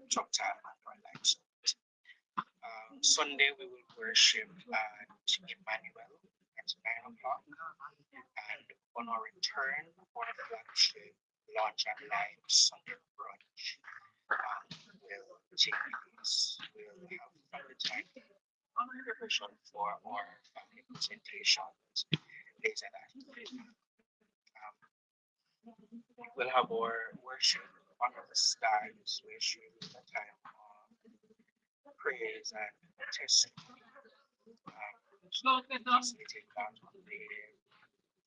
talk time and our lives. Sunday we will worship at Emmanuel at 9 o'clock, and on our return for the flagship launch and live Sunday brunch will take place. We'll have family time preparation for our family presentations later that evening. Um, we'll have our worship under the stars, which will be a time of praise and testimony. Facilitate that on the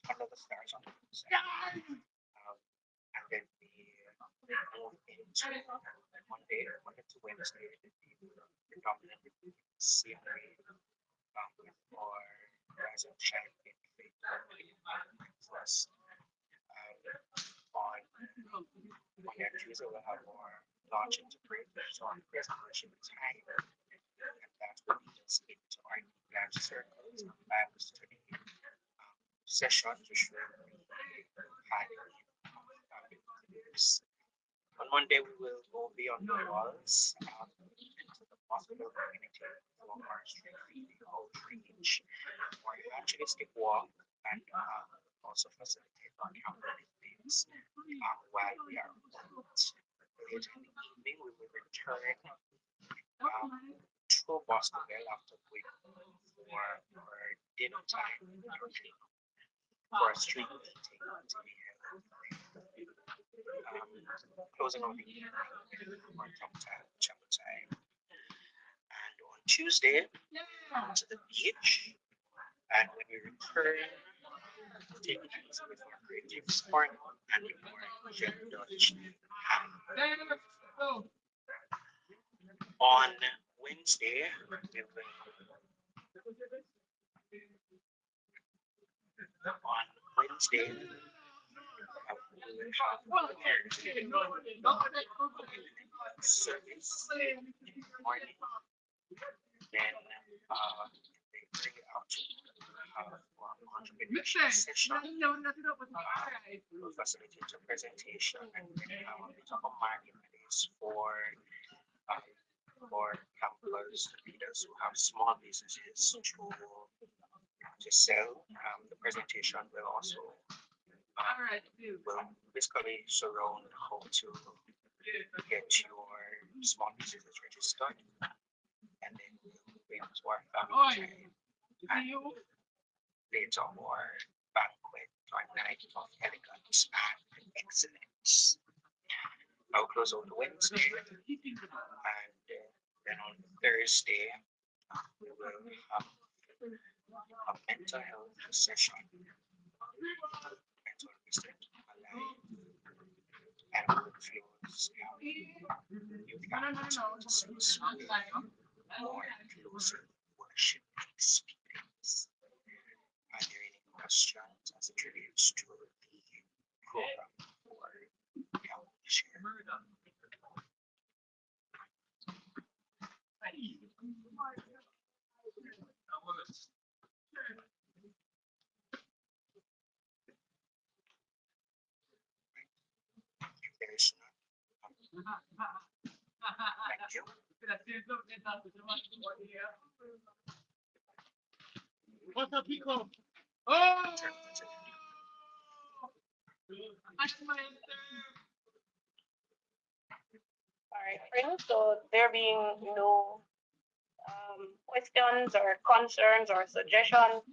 under the stars on the side. And then we move into Monday to Wednesday, predominantly same way with our rise and shine in faith first. On Monday and Tuesday, we'll have our launch into prayer, so on praise and worship time, and that will lead us into our large circles and Bible study sessions, which will be had on Monday, we will go beyond the walls into the hospital community for our street feeding outreach, or evangelistic walk, and also facilitate our campaigns while we are out. Later in the evening, we will return to Bostonville after going for our dinner time for a street meeting to be held. Closing of the evening for chapel time. And on Tuesday, to the beach. And when we return, take it easy with our creative spark and more Jen Dutch. On Wednesday, we will on Wednesday, service morning, then they bring it out to for entrepreneurship session, facilitate a presentation, and then a bit of a marketplace uh, for campus leaders who have small businesses to sell. The presentation will also will basically surround how to get your small businesses registered, and then we'll bring to our family time and later our banquet or night of elegance and excellence. I'll close out the Wednesday, and then on Thursday we will have a mental health session, mental research alive, and workflows. You can opportunities more inclusive worship experience. Are there any questions as it relates to the program or help share? If there is none, thank you. What's up, Pico? Oh! Turn it to All right, friends. So there being no questions or concerns or suggestions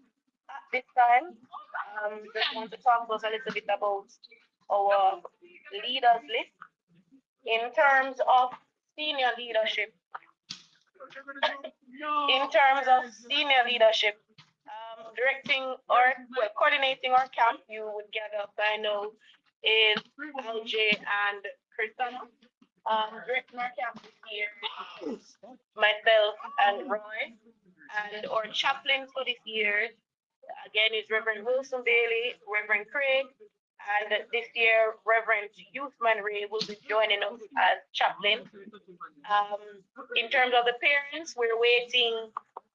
at this time, just want to talk to us a little bit about our leaders list in terms of senior leadership. In terms of senior leadership, directing or well, coordinating our camp, you would gather by now is LJ and Christina. Directing our camp this year is myself and Roy, and our chaplain for this year again is Reverend Wilson Bailey, Reverend Craig, and this year Reverend Youthman Ray will be joining us as chaplain. In terms of the parents, we're waiting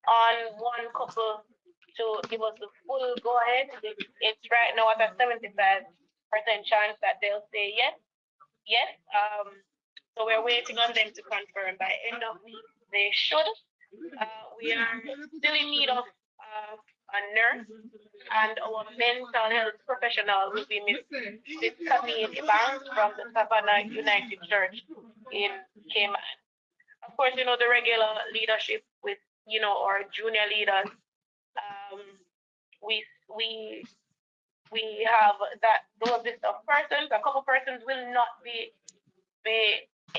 on one couple to give us the full go ahead. It's right now at a 75% chance that they'll say yes. Yes. So we're waiting on them to confirm. By end of week, they should. We are still in need of a nurse, and our mental health professional will be Miss Camille Evans from the Savannah United Church in Cayman. Of course, the regular leadership with, our junior leaders. Um, we we we have that those list of persons. A couple persons will not be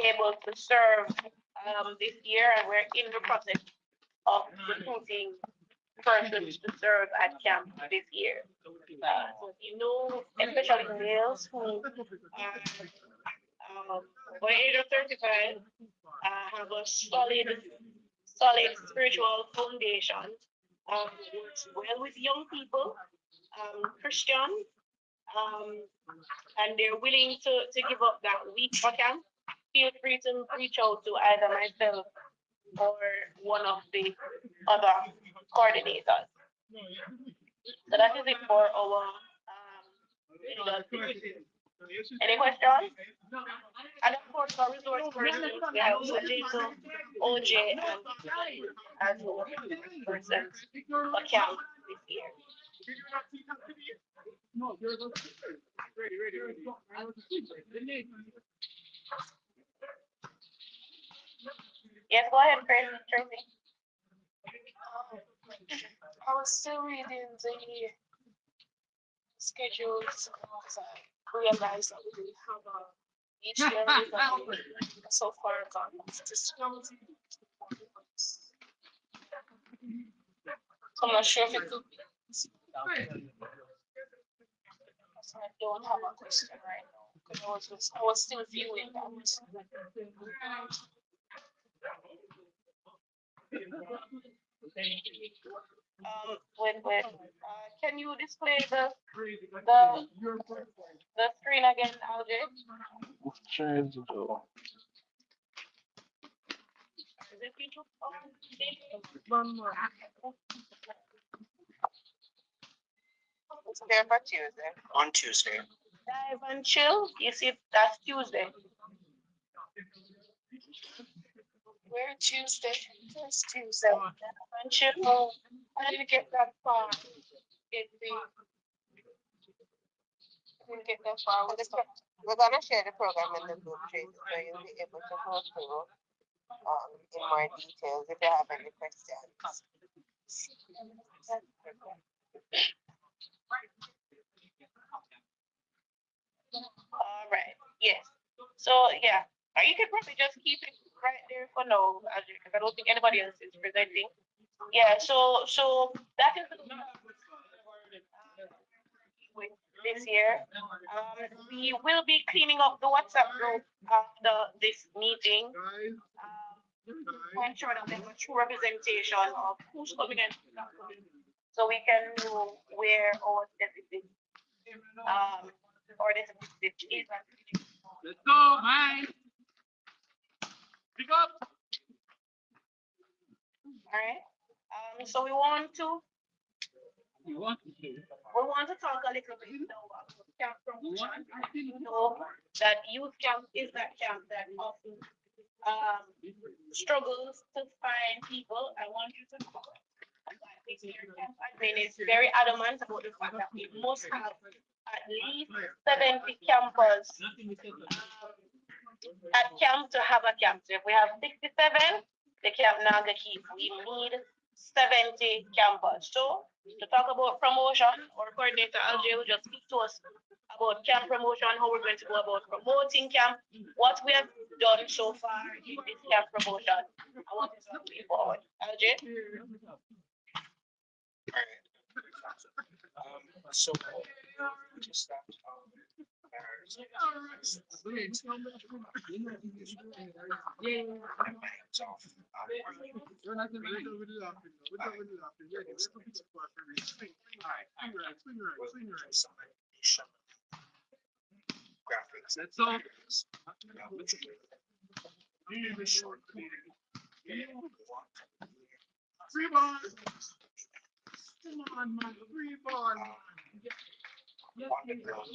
able to serve this year, and we're in the process of recruiting persons to serve at camp this year. So especially males who are over the age of 35, have a solid spiritual foundation, works well with young people, Christian, um, and they're willing to give up that week for camp. Feel free to reach out to either myself or one of the other coordinators. So that is it for our leaders. Any questions? And of course, our resource persons, we have Ojito, OJ, and as well persons for camp this year. Yes, go ahead, Chris. Tracy. I was still reading the schedules as I realized that we didn't have a each year we got so far gone. Just so I'm not sure if it could be. So I don't have a question right now because I was still viewing that. Wait. Can you display the screen again, LJ? Change the Is it feature? Oh, It's there for Tuesday. on Tuesday. Dive and chill. You see, that's Tuesday. Where Tuesday? First Tuesday. Dive and chill. Oh, I didn't get that far. Get the didn't get that far. We're gonna share the program in the group chat so you'll be able to go through in more details if you have any questions. All right. Yes. So yeah, you can probably just keep it right there for now, because I don't think anybody else is presenting. Yeah. So that is with this year. We will be cleaning up the WhatsApp group after this meeting. To ensure that there's a true representation of who's coming and who's not coming, so we can know where our deficit um or deficit is. Let's go, man. Pick up. All right. So we want to talk a little bit now about camp promotion. You know that youth camp is that camp that often um, struggles to find people. I want you to know that this year camp admin is very adamant about the fact that we must have at least 70 campers at camp to have a camp. So if we have 67, the camp now the keep. We need 70 campers. So to talk about promotion, our coordinator Alj will just speak to us about camp promotion, how we're going to go about promoting camp, what we have done so far in this camp promotion, and what is going forward. Alj? All right. So just that there's of We're not going to do it after. We're not going to do it after. You're going to be too far for me. Swing right, swing right, swing right. some animation graphics. That's all. Which really short Free ball. Come on, man. Free ball. on the ground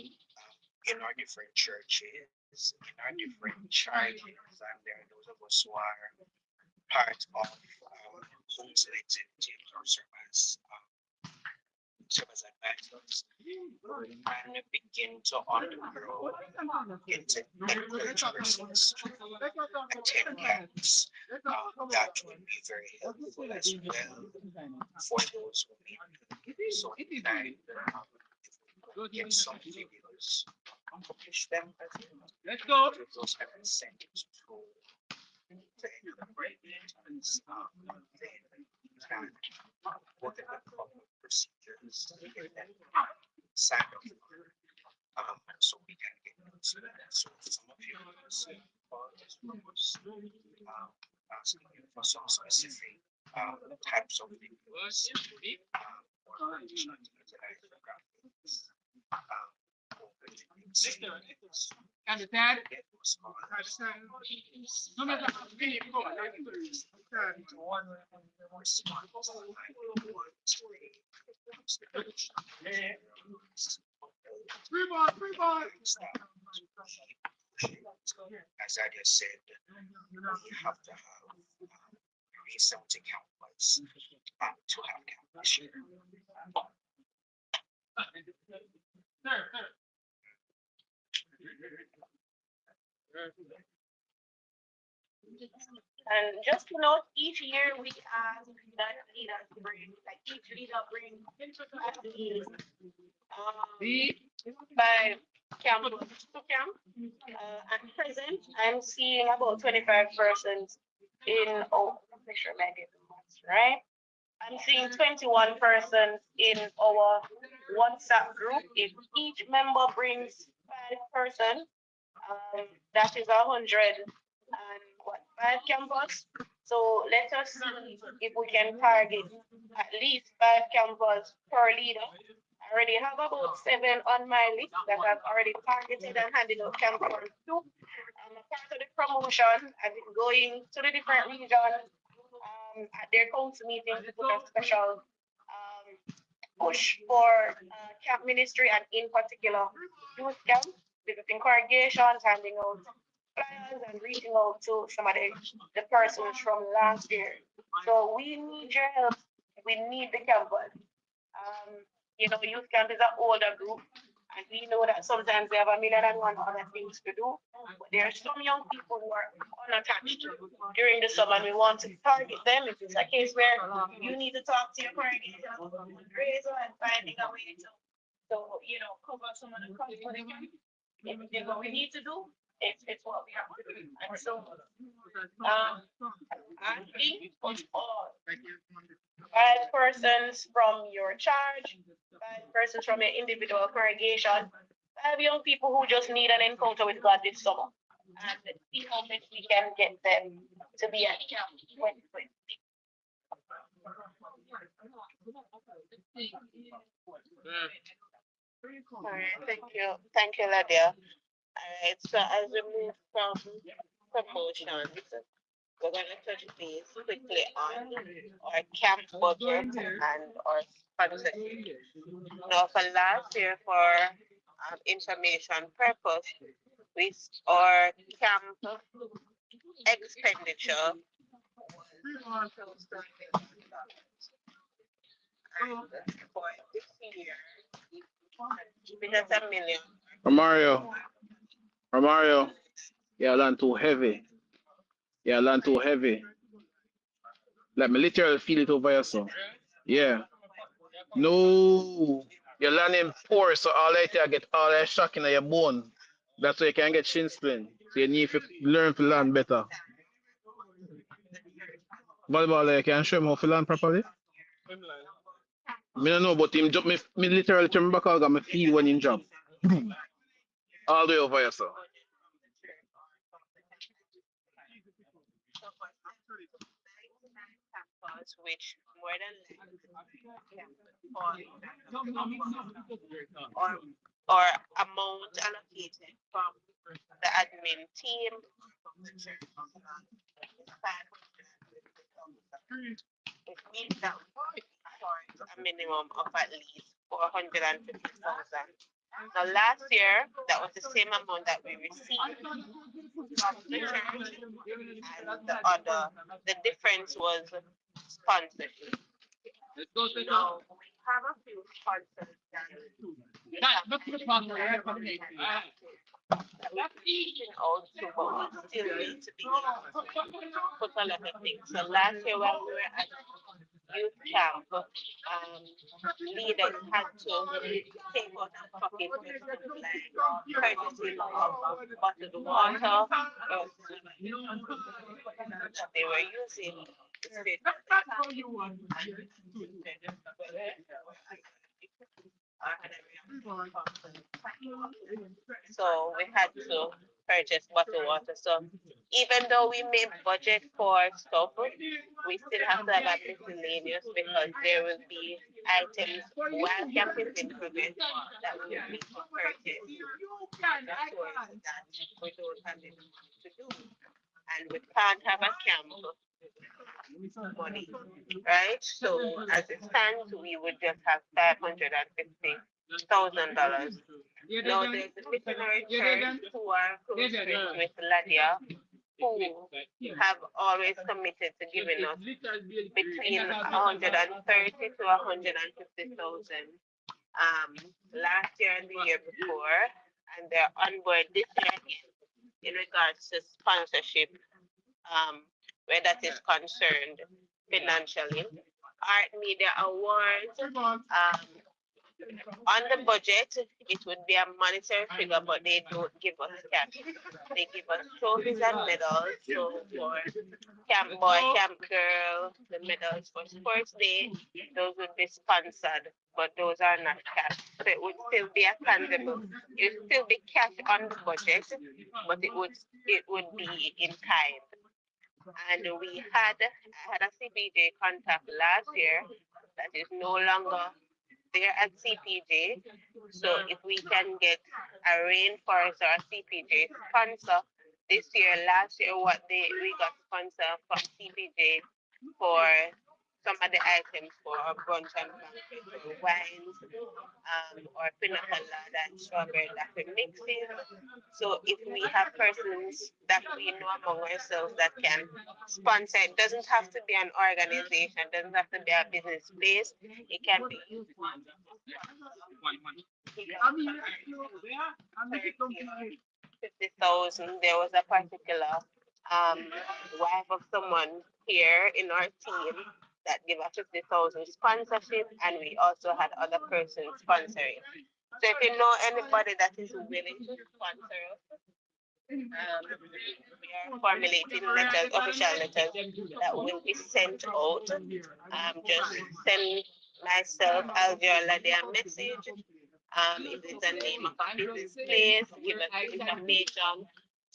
in our different churches is in our different charges, and there are those of us who are part of home selected teams or serve as advisors and begin to undergo into encourage persons to attend camps. That would be very helpful as well for those who need to. So tonight, if we could get some videos, publish them as well, Let's go. give those kind of incentives to the regulators, then we can work in the proper procedures to get them signed off so we can get those. So some of you see calls from us asking you for some specific types of videos or additional things that I graphics. Understand? Get those calls. No matter how many go, free ball, free ball. As I just said, we have to have research campus to have campus. And just to note, each year we ask that leaders bring, like each leader bring at least five campers to camp. At present, I'm seeing about 25 persons in, oh, make sure I get the months right. I'm seeing 21 persons in our WhatsApp group. If each member brings 5 persons, that is 105 campus. So let us see if we can target at least 5 campus per leader. I already have about 7 on my list that I've already targeted and handed out campus to. I'm a part of the promotion. I've been going to the different regions at their council meetings to put a special push for camp ministry and in particular youth camp, visiting congregations, handing out flyers and reaching out to some of the persons from last year. So we need your help. We need the campus. Youth camp is an older group, and we know that sometimes they have a million and one other things to do. But there are some young people who are unattached during the summer, and we want to target them. If it's a case where you need to talk to your congregation, raise and finding a way cover some of the costs for the camp. If what we need to do, it's what we have to do. And so, asking for all 5 persons from your charge, 5 persons from your individual congregation, 5 young people who just need an encounter with God this summer, and see how much we can get them to be at camp 2020. All right, thank you, Ladia. All right, so as we move from promotions, we're going to touch base quickly on our camp budget and our sponsorship. Now, for last year, for information purpose, our camp expenditure was and for this year, it is a million. Romario, Romario, yeah, land too heavy. Yeah, land too heavy. Like me literally feel it over here, so. Yeah. No. Your landing poor, so all that you get all that shock in your bone. That's why you can get shin splint. So you need to learn to land better. Volleyball, you can show him how to land properly. Me don't know, but him jump me literally turn back out and me feel when him jump. All the way over here, so. Campus, which more than or or amount allocated from the admin team. It means that for a minimum of at least 450,000 Now, last year, that was the same amount that we received from the church, and the difference was sponsorship. Now, we have a few sponsors that we have that we're reaching out to, but we still need to be able to put a lot of things. So last year when we were at youth camp, leaders had to take out of pocket for things like purchasing of bottled water that they were using to spend on the camp so we had to purchase bottled water. So even though we may budget for stuff, we still have to have a miscellaneous because there will be items while camp is in progress that we will need to purchase in the stores that we don't have it to do. And we can't have a camp money, right? So as it stands, we would just have $550,000. Now there's the missionary church who are close friends with Ladia, who have always committed to giving us between 130 to 150,000 last year and the year before, and they're on board this year again in regards to sponsorship, um, where that is concerned financially. Art Media Awards, on the budget, it would be a monetary figure, but they don't give us cash. They give us trophies and medals. So for Camp Boy, Camp Girl, the medals for Sports Day, those would be sponsored, but those are not cash. So it would still be a tangible. It would still be cash on the budget, but it would be in kind. And I had a CPJ contact last year that is no longer there at CPJ. So if we can get a rainforest or a CPJ sponsor this year, last year, we got sponsor from CPJ for some of the items for our brunch and banquet, or wines, or pina colada and strawberry latte mixes. So if we have persons that we know among ourselves that can sponsor, it doesn't have to be an organization, doesn't have to be a business base. It can be used to 50,000. There was a particular um, wife of someone here in our team that gave a 50,000 sponsorship, and we also had other persons sponsoring. So if you know anybody that is willing to sponsor us, we are formulating letters, official letters that will be sent out. Just send myself, Alviola, their message. If it's a name of a business place, give us the information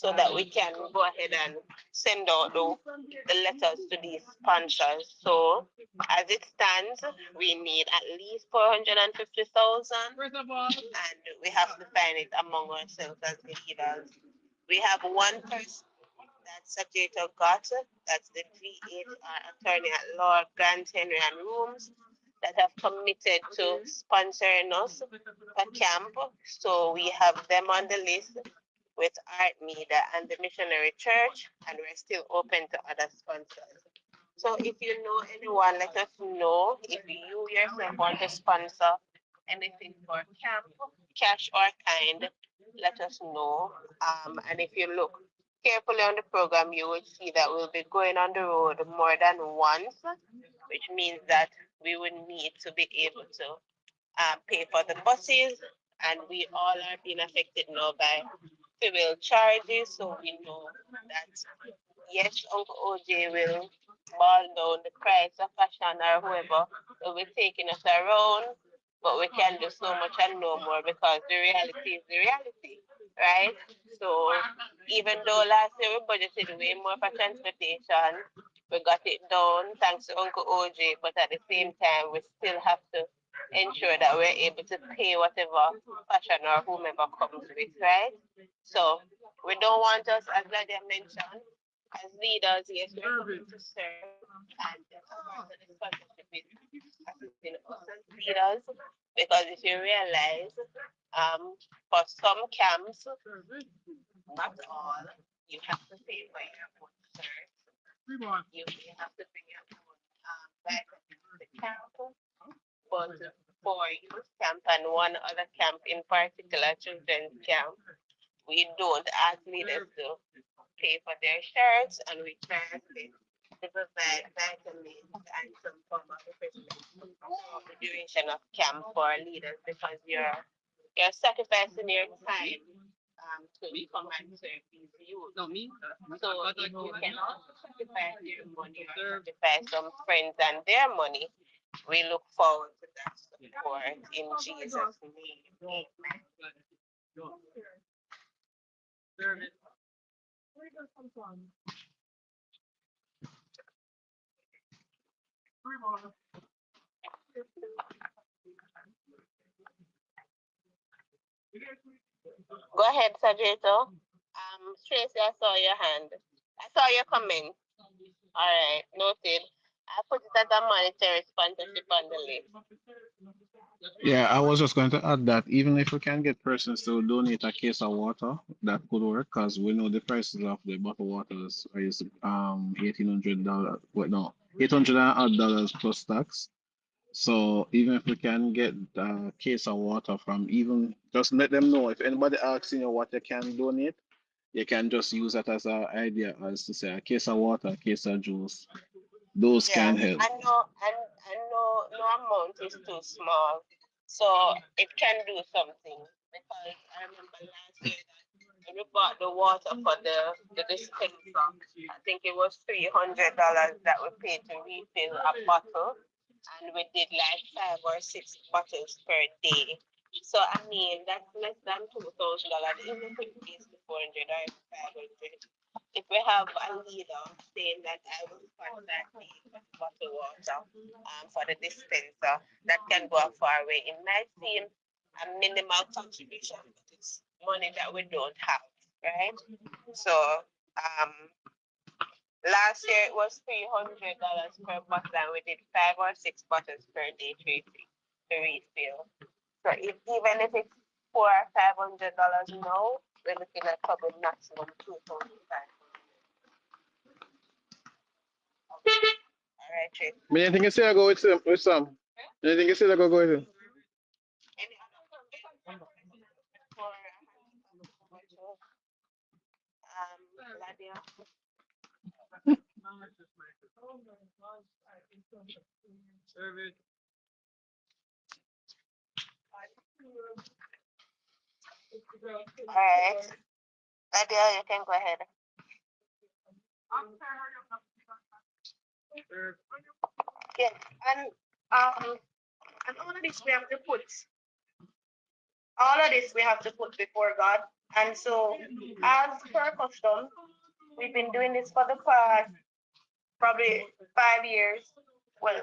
so that we can go ahead and send out the letters to these sponsors. So as it stands, we need at least 450,000, and we have to find it among ourselves as the leaders. We have one person that's Secretary got, that's the GHR attorney at law, Grant Henry and Rooms, that have committed to sponsoring us for camp. So we have them on the list with Art Media and the Missionary Church, and we're still open to other sponsors. So if you know anyone, let us know. If you yourself want to sponsor anything for camp, cash or kind, let us know. And if you look carefully on the program, you will see that we'll be going on the road more than once, which means that we would need to be able to pay for the buses, and we all are being affected now by fuel charges. So we know that yes, Uncle OJ will ball down the price of fashion or whoever will be taking us around, but we can do so much and no more because the reality is the reality, right? So even though last year we budgeted way more for transportation, we got it down thanks to Uncle OJ, but at the same time we still have to ensure that we're able to pay whatever fashion or whomever comes with, right? So we don't want us, as Nadia mentioned, as leaders, yes, we're going to serve, and a part of the sponsorship is assisting us as leaders, because if you realize, For some camps, not all, you have to pay for your own shirt. You may have to bring your own bag to the camp. But for youth camp and one other camp in particular, children's camp, we don't ask leaders to pay for their shirts, and we charge them to provide vitamins and some form of refreshment throughout the duration of camp for leaders because you're sacrificing your time to come and serve these youth. So if you can also sacrifice your money or sacrifice some friends and their money, we look forward to that support in Jesus' name. Amen. Go ahead, Sajeto. Tracy, I saw your hand. I saw your comment. All right, noted. I put it as a monetary sponsorship on the list. Yeah, I was just going to add that even if we can get persons to donate a case of water, that could work because we know the prices of the bottled waters is $1,800. Wait, no, $800 plus tax. So even if we can get a case of water from even just let them know if anybody asks you what they can donate, you can just use that as an idea as to say a case of water, a case of juice. Those Yeah, can help. no amount is too small, so it can do something. Because I remember last year that when we bought the water for the dispenser, I think it was $300 that we paid to refill a bottle, and we did like 5 or 6 bottles per day. So I mean that's less than $2,000, even if it is the 400 or 500. If we have a leader saying that I will spot that bottle water for the dispenser, that can go a far way. It might seem a minimal contribution, but it's money that we don't have, right? So um, last year it was $300 per bottle, and we did 5 or 6 bottles per day to refill. So even if it's $400 or $500 now, we're looking at probably maximum 2,500. All right, Trish. Anything you say, I go with some. Anything you say, I go with him. Any other comments for Ladia? All right, Ladia, you can go ahead. Yes, um and all of this we have to put before God. And so as per custom, we've been doing this for the past probably 5 years. Well,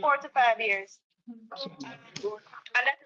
4 to 5 years. And that's